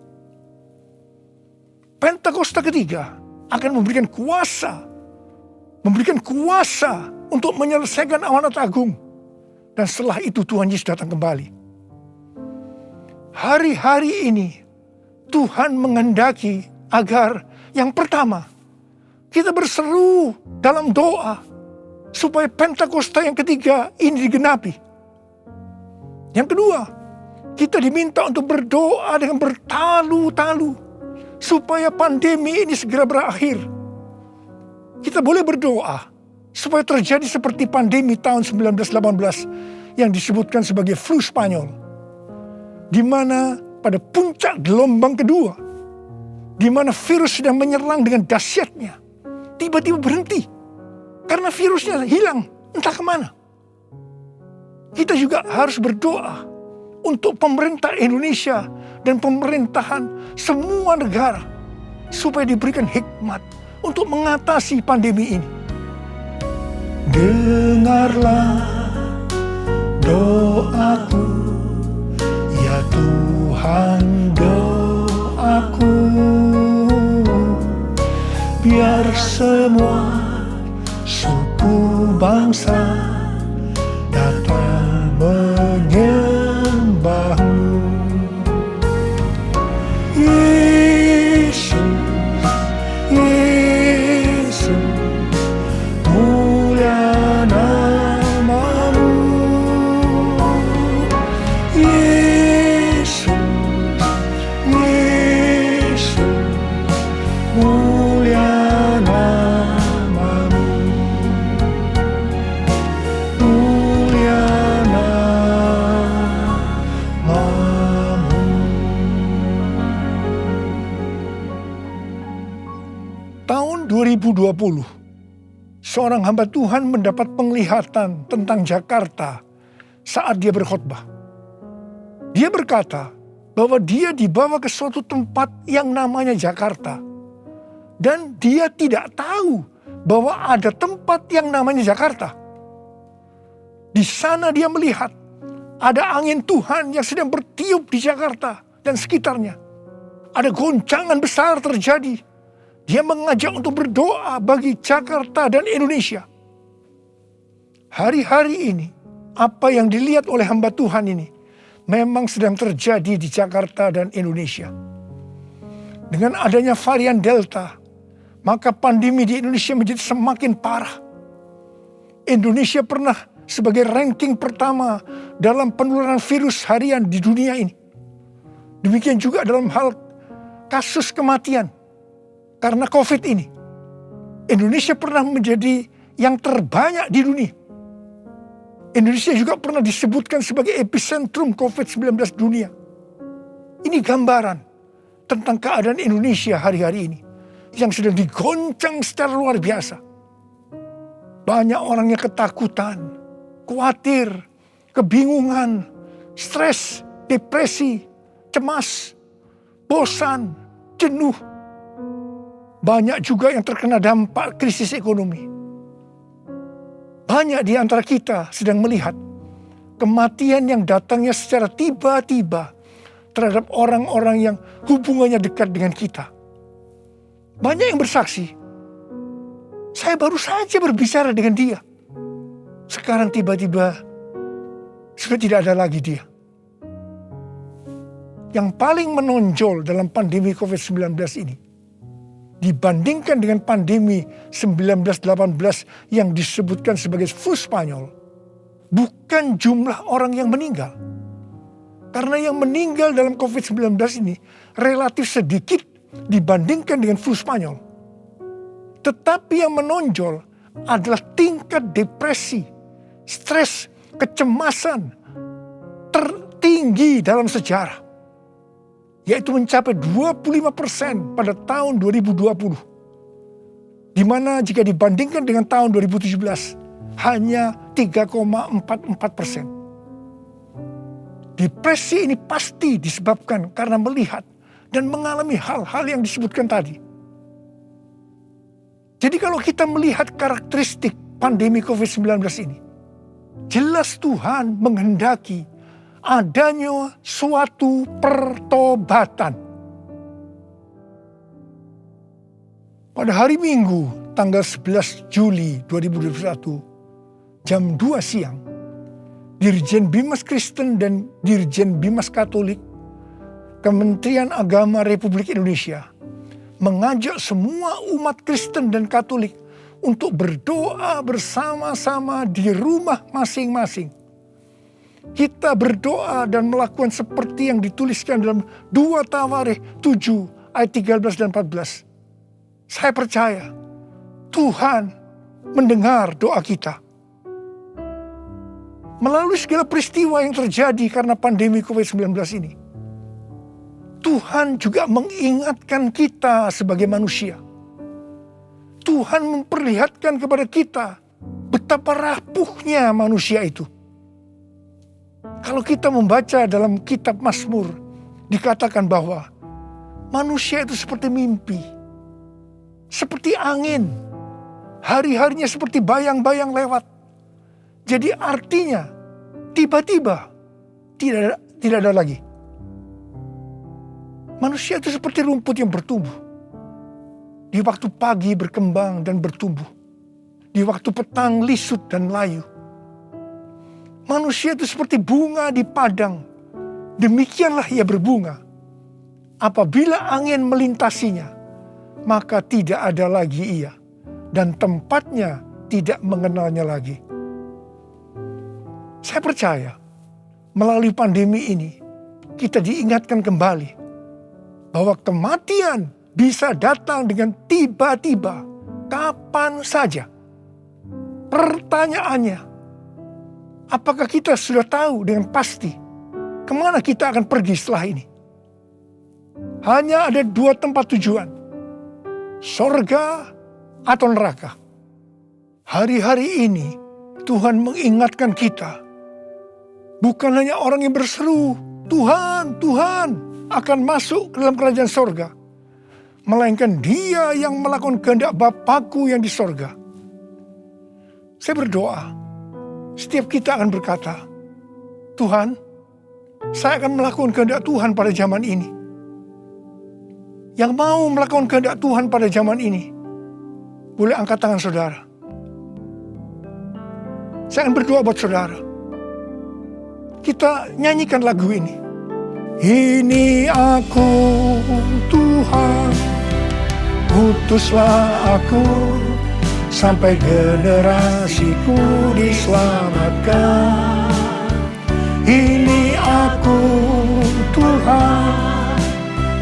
Pentakosta ketiga akan memberikan kuasa untuk menyelesaikan amanat agung. Dan setelah itu Tuhan Yesus datang kembali. Hari-hari ini Tuhan menghendaki agar yang pertama, kita berseru dalam doa supaya Pentakosta yang ketiga ini digenapi. Yang kedua, kita diminta untuk berdoa dengan bertalu-talu supaya pandemi ini segera berakhir. Kita boleh berdoa supaya terjadi seperti pandemi tahun 1918 yang disebutkan sebagai flu Spanyol, di mana pada puncak gelombang kedua, di mana virus sedang menyerang dengan dahsyatnya, tiba-tiba berhenti karena virusnya hilang entah kemana. Kita juga harus berdoa untuk pemerintah Indonesia dan pemerintahan semua negara supaya diberikan hikmat untuk mengatasi pandemi ini. Dengarlah doaku, ya Tuhan, doaku, biar semua suku bangsa datang menyembahmu. Yesus, Yesus, mulia namamu. Yesus, Yesus, mulia namamu. Mulia namamu. Tahun 2020, seorang hamba Tuhan mendapat penglihatan tentang Jakarta saat dia berkhotbah. Dia berkata bahwa dia dibawa ke suatu tempat yang namanya Jakarta. Dan dia tidak tahu bahwa ada tempat yang namanya Jakarta. Di sana dia melihat Ada angin Tuhan yang sedang bertiup di Jakarta dan sekitarnya. Ada goncangan besar terjadi. Dia mengajak untuk berdoa bagi Jakarta dan Indonesia. Hari-hari ini, apa yang dilihat oleh hamba Tuhan ini memang sedang terjadi di Jakarta dan Indonesia. Dengan adanya varian Delta, maka pandemi di Indonesia menjadi semakin parah. Indonesia pernah sebagai ranking pertama dalam penularan virus harian di dunia ini. Demikian juga dalam hal kasus kematian karena COVID ini. Indonesia pernah menjadi yang terbanyak di dunia. Indonesia juga pernah disebutkan sebagai epicentrum COVID-19 dunia. Ini gambaran tentang keadaan Indonesia hari-hari ini yang sedang digoncang secara luar biasa. Banyak orang yang ketakutan, khawatir, kebingungan, stres, depresi, cemas, bosan, jenuh. Banyak juga yang terkena dampak krisis ekonomi. Banyak di antara kita sedang melihat kematian yang datangnya secara tiba-tiba terhadap orang-orang yang hubungannya dekat dengan kita. Banyak yang bersaksi, saya baru saja berbicara dengan dia. Sekarang tiba-tiba sudah tidak ada lagi dia. Yang paling menonjol dalam pandemi COVID-19 ini, dibandingkan dengan pandemi 1918 yang disebutkan sebagai flu Spanyol, bukan jumlah orang yang meninggal. Karena yang meninggal dalam COVID-19 ini relatif sedikit dibandingkan dengan flu Spanyol. Tetapi yang menonjol adalah tingkat depresi, stres, kecemasan tertinggi dalam sejarah. Yaitu mencapai 25% pada tahun 2020. Di mana jika dibandingkan dengan tahun 2017 hanya 3,44%. Depresi ini pasti disebabkan karena melihat dan mengalami hal-hal yang disebutkan tadi. Jadi kalau kita melihat karakteristik pandemi COVID-19 ini, jelas Tuhan menghendaki adanya suatu pertobatan. Pada hari Minggu tanggal 11 Juli 2021 jam 2 siang, Dirjen Bimas Kristen dan Dirjen Bimas Katolik Kementerian Agama Republik Indonesia mengajak semua umat Kristen dan Katolik untuk berdoa bersama-sama di rumah masing-masing. Kita berdoa dan melakukan seperti yang dituliskan dalam 2 Tawarikh 7 ayat 13 dan 14. Saya percaya Tuhan mendengar doa kita. Melalui segala peristiwa yang terjadi karena pandemi COVID-19 ini, Tuhan juga mengingatkan kita sebagai manusia. Tuhan memperlihatkan kepada kita betapa rapuhnya manusia itu. Kalau kita membaca dalam kitab Mazmur, dikatakan bahwa manusia itu seperti mimpi, seperti angin, hari-harinya seperti bayang-bayang lewat. Jadi artinya tiba-tiba tidak ada lagi. Manusia itu seperti rumput yang bertumbuh. Di waktu pagi berkembang dan bertumbuh. Di waktu petang lisut dan layu. Manusia itu seperti bunga di padang. Demikianlah ia berbunga. Apabila angin melintasinya, maka tidak ada lagi ia. Dan tempatnya tidak mengenalnya lagi. Saya percaya melalui pandemi ini kita diingatkan kembali bahwa kematian bisa datang dengan tiba-tiba, kapan saja. Pertanyaannya, apakah kita sudah tahu dengan pasti kemana kita akan pergi setelah ini? Hanya ada 2 tempat tujuan, sorga atau neraka. Hari-hari ini Tuhan mengingatkan kita, bukan hanya orang yang berseru, Tuhan, Tuhan, akan masuk ke dalam kerajaan sorga, melainkan dia yang melakukan kehendak Bapakku yang di sorga. Saya berdoa, setiap kita akan berkata, Tuhan, saya akan melakukan kehendak Tuhan pada zaman ini. Yang mau melakukan kehendak Tuhan pada zaman ini, boleh angkat tangan saudara. Saya akan berdoa buat saudara. Kita nyanyikan lagu ini. Ini aku Tuhan, utuslah aku, sampai generasiku diselamatkan. Ini aku Tuhan,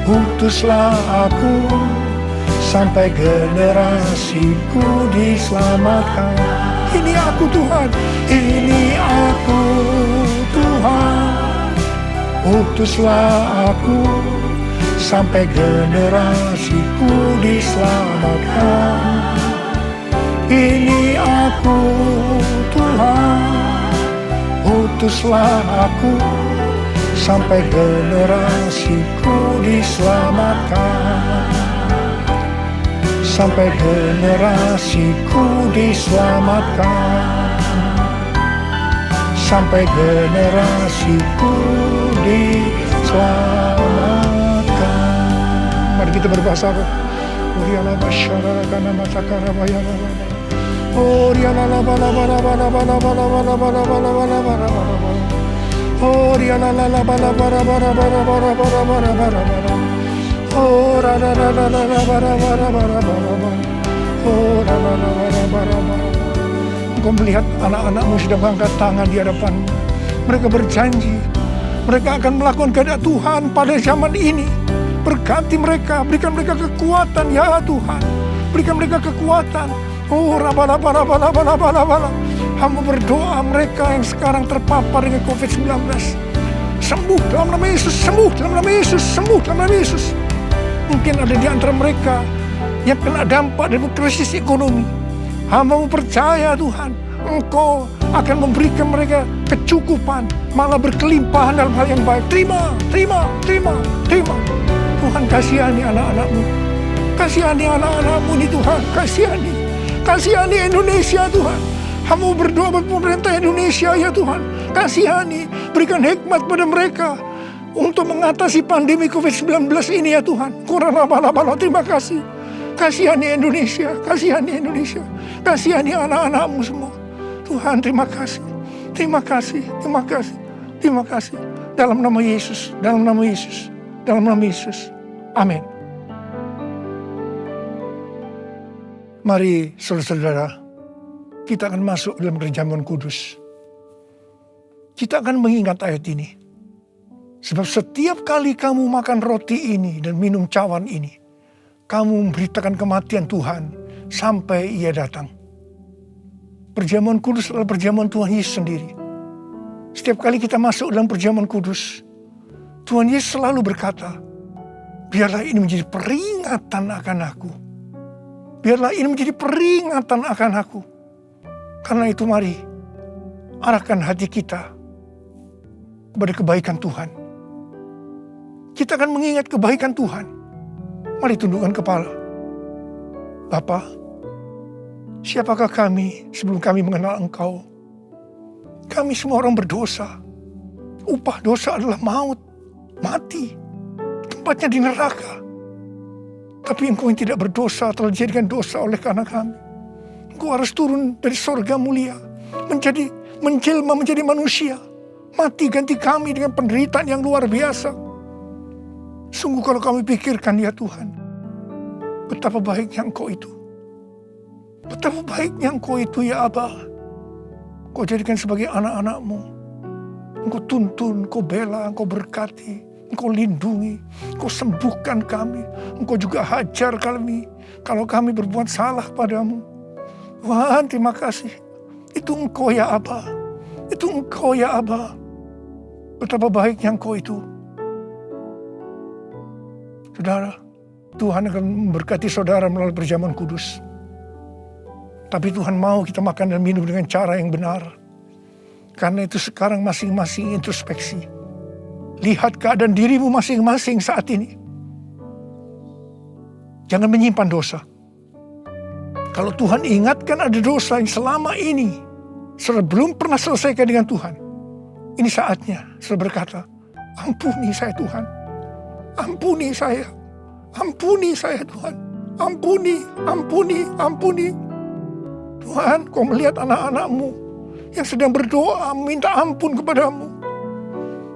utuslah aku, sampai generasiku diselamatkan. Ini aku Tuhan, ini aku Tuhan, utuslah aku, sampai generasiku diselamatkan. Ini aku Tuhan, utuslah aku, sampai generasiku diselamatkan. Sampai generasiku diselamatkan. Sampai generasiku diselamatkan. Mari kita berbahasa roh. Engkau melihat anak-anakmu sedang mengangkat tangan di hadapan. Mereka berjanji mereka akan melakukan kehendak Tuhan pada zaman ini. Berkati mereka, berikan mereka kekuatan ya Tuhan. Berikan mereka kekuatan. Hamba berdoa mereka yang sekarang terpapar dengan COVID-19. Sembuh dalam nama Yesus, sembuh dalam nama Yesus, sembuh dalam nama Yesus. Mungkin ada di antara mereka yang kena dampak dari krisis ekonomi. Hamba percaya Tuhan, Engkau akan memberikan mereka kecukupan, malah berkelimpahan dalam hal yang baik. Terima, terima, terima, terima. Tuhan kasihani anak-anak-Mu. Kasihani anak-anak-Mu ini Tuhan, kasihani. Kasihani Indonesia Tuhan. Hamba berdoa buat pemerintah Indonesia ya Tuhan. Kasihani, berikan hikmat pada mereka untuk mengatasi pandemi COVID-19 ini ya Tuhan. Terima kasih. Kasihani Indonesia, kasihani Indonesia. Kasihani anak-anak-Mu semua. Tuhan terima kasih. Terima kasih, terima kasih, terima kasih. Dalam nama Yesus, dalam nama Yesus, dalam nama Yesus. Amin. Mari saudara-saudara, kita akan masuk dalam perjamuan kudus. Kita akan mengingat ayat ini. Sebab setiap kali kamu makan roti ini dan minum cawan ini, kamu memberitakan kematian Tuhan sampai Ia datang. Perjamuan kudus adalah perjamuan Tuhan Yesus sendiri. Setiap kali kita masuk dalam perjamuan kudus, Tuhan Yesus selalu berkata, biarlah ini menjadi peringatan akan aku. Biarlah ini menjadi peringatan akan aku. Karena itu mari, arahkan hati kita kepada kebaikan Tuhan. Kita akan mengingat kebaikan Tuhan. Mari tundukkan kepala. Bapa, siapakah kami sebelum kami mengenal Engkau? Kami semua orang berdosa. Upah dosa adalah maut, mati. Tempatnya di neraka. Tapi Engkau yang tidak berdosa telah dijadikan dosa oleh karena kami. Engkau harus turun dari sorga mulia, menjelma menjadi manusia, mati ganti kami dengan penderitaan yang luar biasa. Sungguh kalau kami pikirkan ya Tuhan, betapa baiknya Engkau itu. Betapa baiknya Engkau itu ya Abba. Engkau jadikan sebagai anak-anak-Mu. Engkau tuntun, Engkau bela, Engkau berkati, Engkau lindungi, Engkau sembuhkan kami. Engkau juga hajar kami kalau kami berbuat salah padamu. Tuhan terima kasih. Itu Engkau ya Abba. Itu Engkau ya Abba. Betapa baiknya Engkau itu. Saudara, Tuhan akan memberkati saudara melalui perjamuan kudus. Tapi Tuhan mau kita makan dan minum dengan cara yang benar. Karena itu sekarang masing-masing introspeksi. Lihat keadaan dirimu masing-masing saat ini. Jangan menyimpan dosa. Kalau Tuhan ingatkan ada dosa yang selama ini belum pernah selesaikan dengan Tuhan, Ini saatnya saudara berkata, ampuni saya Tuhan. Ampuni saya. Ampuni saya Tuhan. Ampuni, ampuni, ampuni. Tuhan, Kau melihat anak-anak-Mu yang sedang berdoa minta ampun kepadamu.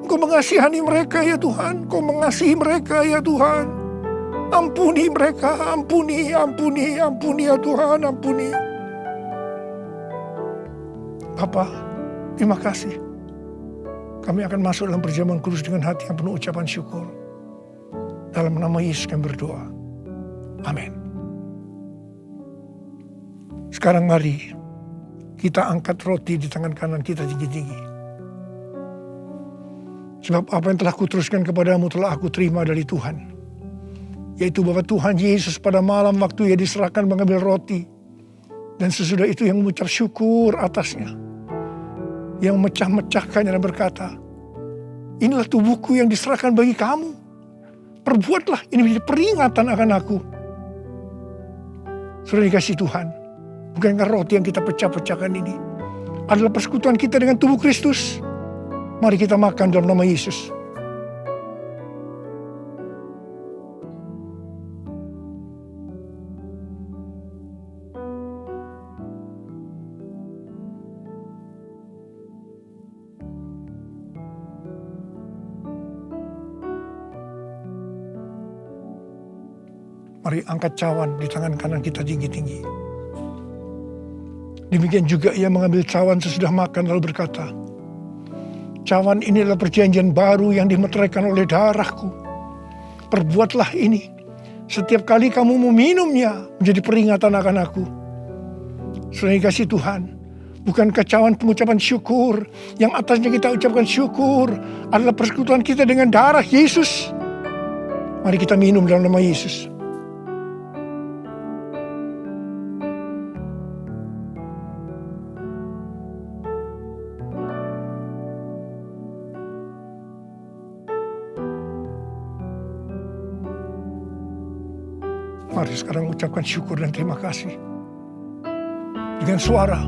Kau mengasihani mereka ya Tuhan. Kau mengasihi mereka ya Tuhan. Ampuni mereka, ampuni, ampuni, ampuni ya Tuhan, ampuni. Bapa, terima kasih. Kami akan masuk dalam perjamuan kudus dengan hati yang penuh ucapan syukur. Dalam nama Yesus kami berdoa. Amin. Sekarang mari kita angkat roti di tangan kanan kita tinggi-tinggi. Sebab apa yang telah kuteruskan kepadamu telah aku terima dari Tuhan. Yaitu bahwa Tuhan Yesus pada malam waktu Ia diserahkan mengambil roti. Dan sesudah itu yang mengucap syukur atasnya. Yang memecah-mecahkannya dan berkata, inilah tubuhku yang diserahkan bagi kamu. Perbuatlah ini menjadi peringatan akan aku. Sudah dikasih Tuhan. Bukankah roti yang kita pecah-pecahkan ini adalah persekutuan kita dengan tubuh Kristus? Mari kita makan dalam nama Yesus. Mari angkat cawan di tangan kanan kita tinggi-tinggi. Demikian juga Ia mengambil cawan sesudah makan lalu berkata, cawan ini adalah perjanjian baru yang dimeteraikan oleh darahku. Perbuatlah ini. Setiap kali kamu meminumnya menjadi peringatan akan aku. Sudah dikasih Tuhan. Bukankah cawan pengucapan syukur yang atasnya kita ucapkan syukur adalah persekutuan kita dengan darah Yesus. Mari kita minum dalam nama Yesus. Mari sekarang ucapkan syukur dan terima kasih. Dengan suara.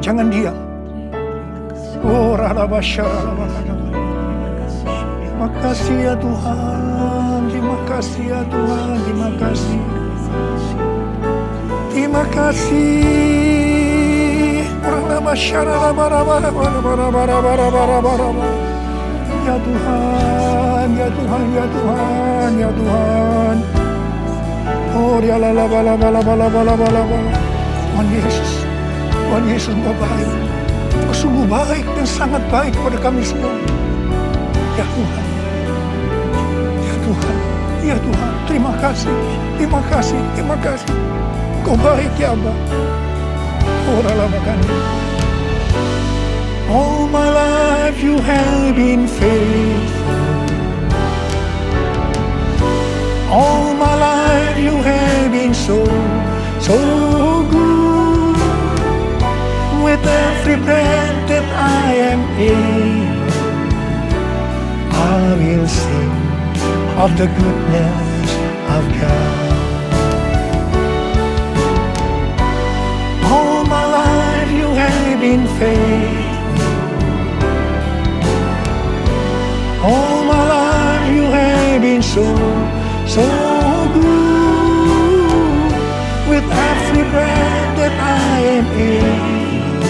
Jangan diam. Oh, terima kasih ya Tuhan. Terima kasih ya Tuhan. Terima kasih. Terima kasih. Ya Tuhan, ya Tuhan, ya Tuhan, ya Tuhan. Oh, dia la la bala bala bala bala bala bala. Tuhan Yesus Engkau baik. Engkau sungguh baik dan sangat baik kepada kami semua. Ya Tuhan, ya Tuhan, ya Tuhan. Terima kasih, terima kasih, terima kasih. Engkau baik ya Abba. Oh, la makan. All my life you have been faithful. All my life you have been so good. With every breath that I am able, I will sing of the goodness of God. All my life you have been faithful. All my life you have been so good. With every breath that I am able,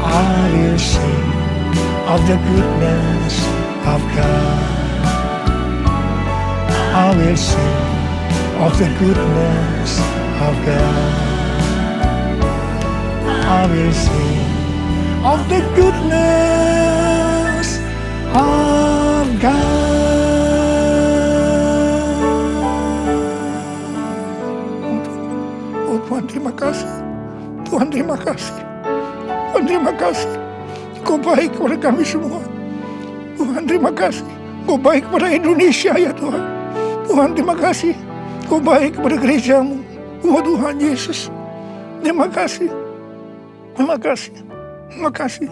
I will sing of the goodness of God. I will sing of the goodness of God. I will sing of the goodness of God. Tuhan terima kasih. Tuhan terima kasih. Tuhan terima kasih. Kau baik kepada kami semua. Tuhan terima kasih. Kau baik kepada Indonesia ya Tuhan. Tuhan terima kasih. Kau baik kepada gerejamu. Oh Tuhan Yesus. Terima kasih. Terima kasih. Terima kasih.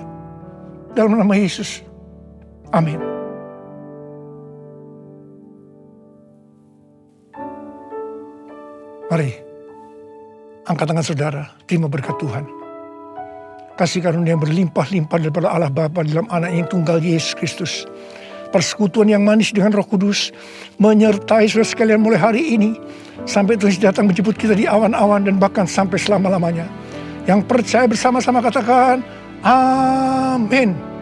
Dalam nama Yesus. Amin. Mari. Angkat tangan saudara, terima berkat Tuhan. kasih karunia yang berlimpah-limpah daripada Allah Bapa dalam anak yang tunggal Yesus Kristus. Persekutuan yang manis dengan Roh Kudus menyertai saudara sekalian mulai hari ini sampai Tuhan datang menjemput kita di awan-awan dan bahkan sampai selama-lamanya. Yang percaya bersama-sama katakan amin.